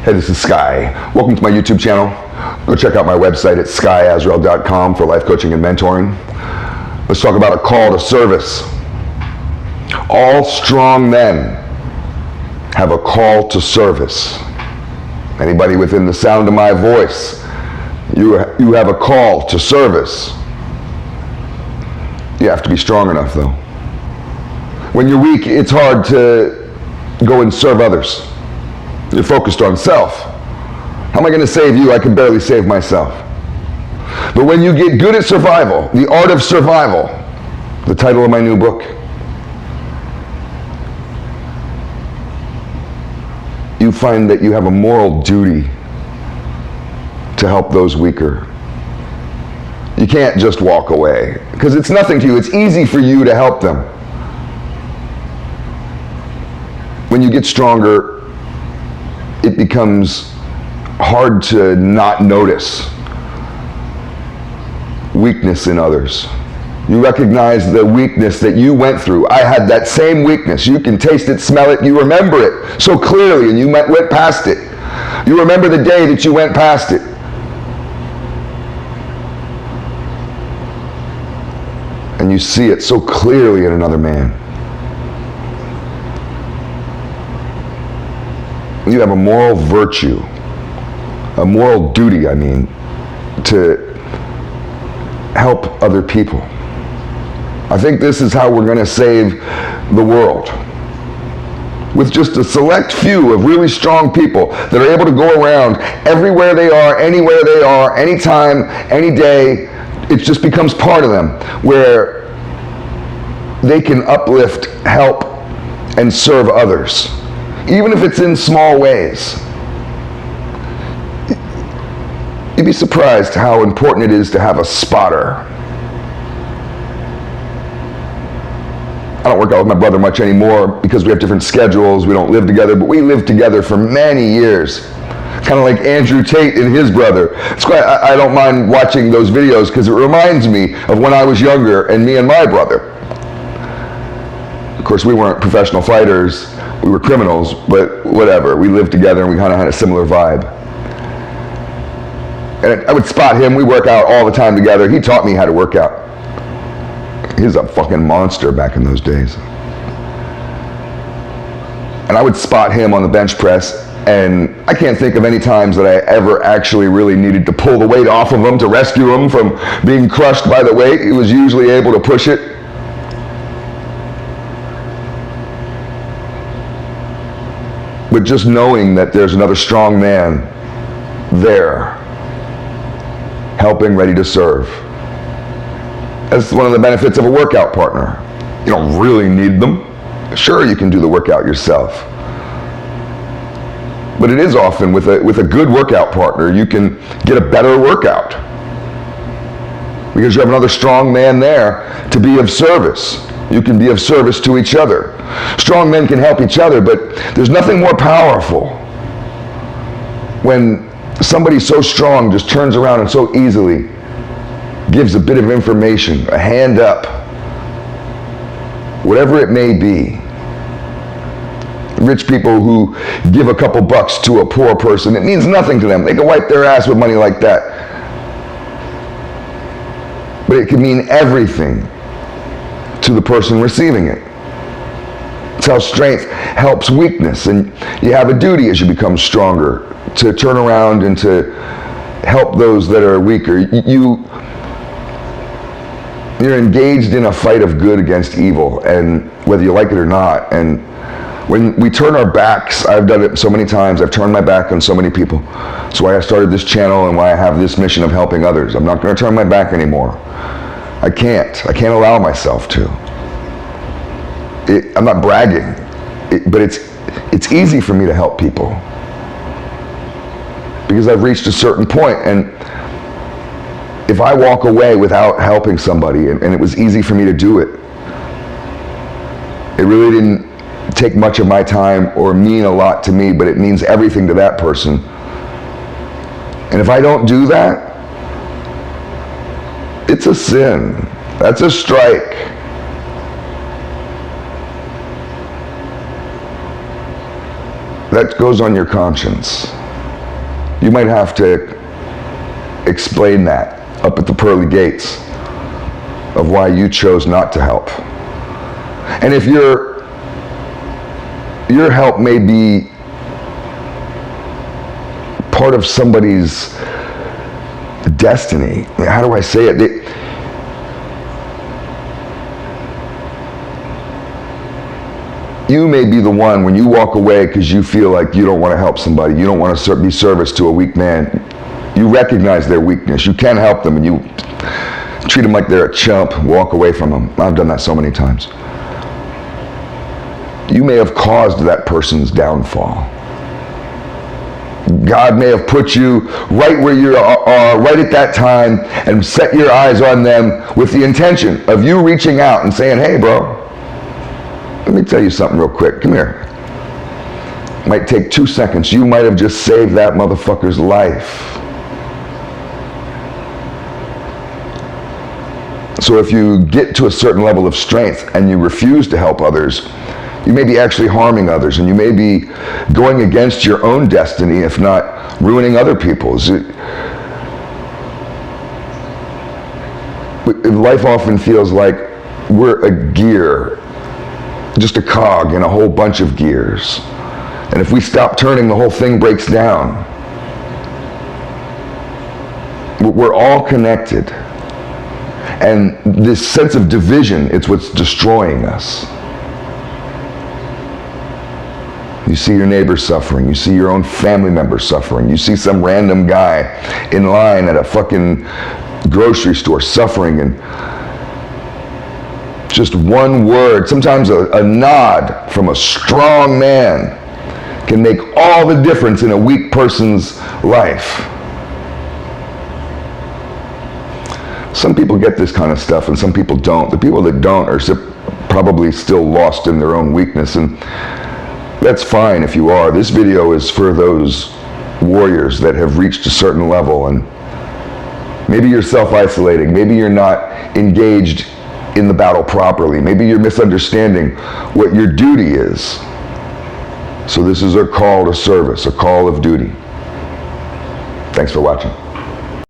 Hey, this is Sky. Welcome to my YouTube channel. Go check out my website at skysworld.com for life coaching and mentoring. Let's talk about a call to service. All strong men have a call to service. Anybody within the sound of my voice, you have a call to service. You have to be strong enough though. When you're weak, it's hard to go and serve others. You're focused on self. How am I going to save you? I can barely save myself. But when you get good at survival, the art of survival, the title of my new book, you find that you have a moral duty to help those weaker. You can't just walk away because it's nothing to you. It's easy for you to help them. When you get stronger, it becomes hard to not notice weakness in others. You recognize the weakness that you went through. I had that same weakness. You can taste it, smell it, you remember it so clearly, and you went past it. You remember the day that you went past it. And you see it so clearly in another man. You have a moral virtue, a moral duty, I mean, to help other people. I think this is how we're going to save the world. With just a select few of really strong people that are able to go around everywhere they are, anywhere they are, anytime, any day, it just becomes part of them, where they can uplift, help, and serve others. Even if it's in small ways. You'd be surprised how important it is to have a spotter. I don't work out with my brother much anymore because we have different schedules, we don't live together, but we lived together for many years. Kind of like Andrew Tate and his brother. That's why I don't mind watching those videos because it reminds me of when I was younger and me and my brother. Of course, we weren't professional fighters. We were criminals, but whatever. We lived together and we kind of had a similar vibe. And I would spot him. We work out all the time together. He taught me how to work out. He was a fucking monster back in those days. And I would spot him on the bench press, and I can't think of any times that I ever actually really needed to pull the weight off of him to rescue him from being crushed by the weight. He was usually able to push it. But just knowing that there's another strong man there, helping, ready to serve. That's one of the benefits of a workout partner. You don't really need them. Sure, you can do the workout yourself. But it is often with a good workout partner, you can get a better workout. Because you have another strong man there to be of service. You can be of service to each other. Strong men can help each other, but there's nothing more powerful when somebody so strong just turns around and so easily gives a bit of information, a hand up, whatever it may be. Rich people who give a couple bucks to a poor person, it means nothing to them. They can wipe their ass with money like that. But it can mean everything to the person receiving it. It's how strength helps weakness, and you have a duty as you become stronger to turn around and to help those that are weaker. You're engaged in a fight of good against evil, and whether you like it or not. And when we turn our backs, I've done it so many times, I've turned my back on so many people. That's why I started this channel and why I have this mission of helping others. I'm not going to turn my back anymore. I can't allow myself to. I'm not bragging, but it's easy for me to help people because I've reached a certain point, and if I walk away without helping somebody, and it was easy for me to do it, it really didn't take much of my time or mean a lot to me, but it means everything to that person. And if I don't do that, it's a sin. That's a strike. That goes on your conscience. You might have to explain that up at the pearly gates of why you chose not to help. And if your help may be part of somebody's destiny, how do I say it? You may be the one, when you walk away because you feel like you don't want to help somebody, you don't want to be service to a weak man, you recognize their weakness, you can help them, and you treat them like they're a chump, walk away from them. I've done that so many times. You may have caused that person's downfall. God may have put you right where you are, right at that time, and set your eyes on them with the intention of you reaching out and saying, hey bro, let me tell you something real quick. Come here. Might take 2 seconds. You might have just saved that motherfucker's life. So if you get to a certain level of strength and you refuse to help others, you may be actually harming others, and you may be going against your own destiny, if not ruining other people's. Life often feels like we're a gear, just a cog in a whole bunch of gears. And if we stop turning, the whole thing breaks down. We're all connected. And this sense of division, it's what's destroying us. You see your neighbor suffering. You see your own family member suffering. You see some random guy in line at a fucking grocery store suffering, and just one word, sometimes a nod from a strong man can make all the difference in a weak person's life. Some people get this kind of stuff and some people don't. The people that don't are probably still lost in their own weakness, and that's fine if you are. This video is for those warriors that have reached a certain level, and maybe you're self-isolating. Maybe you're not engaged in the battle properly. Maybe you're misunderstanding what your duty is. So this is a call to service, a call of duty. Thanks for watching.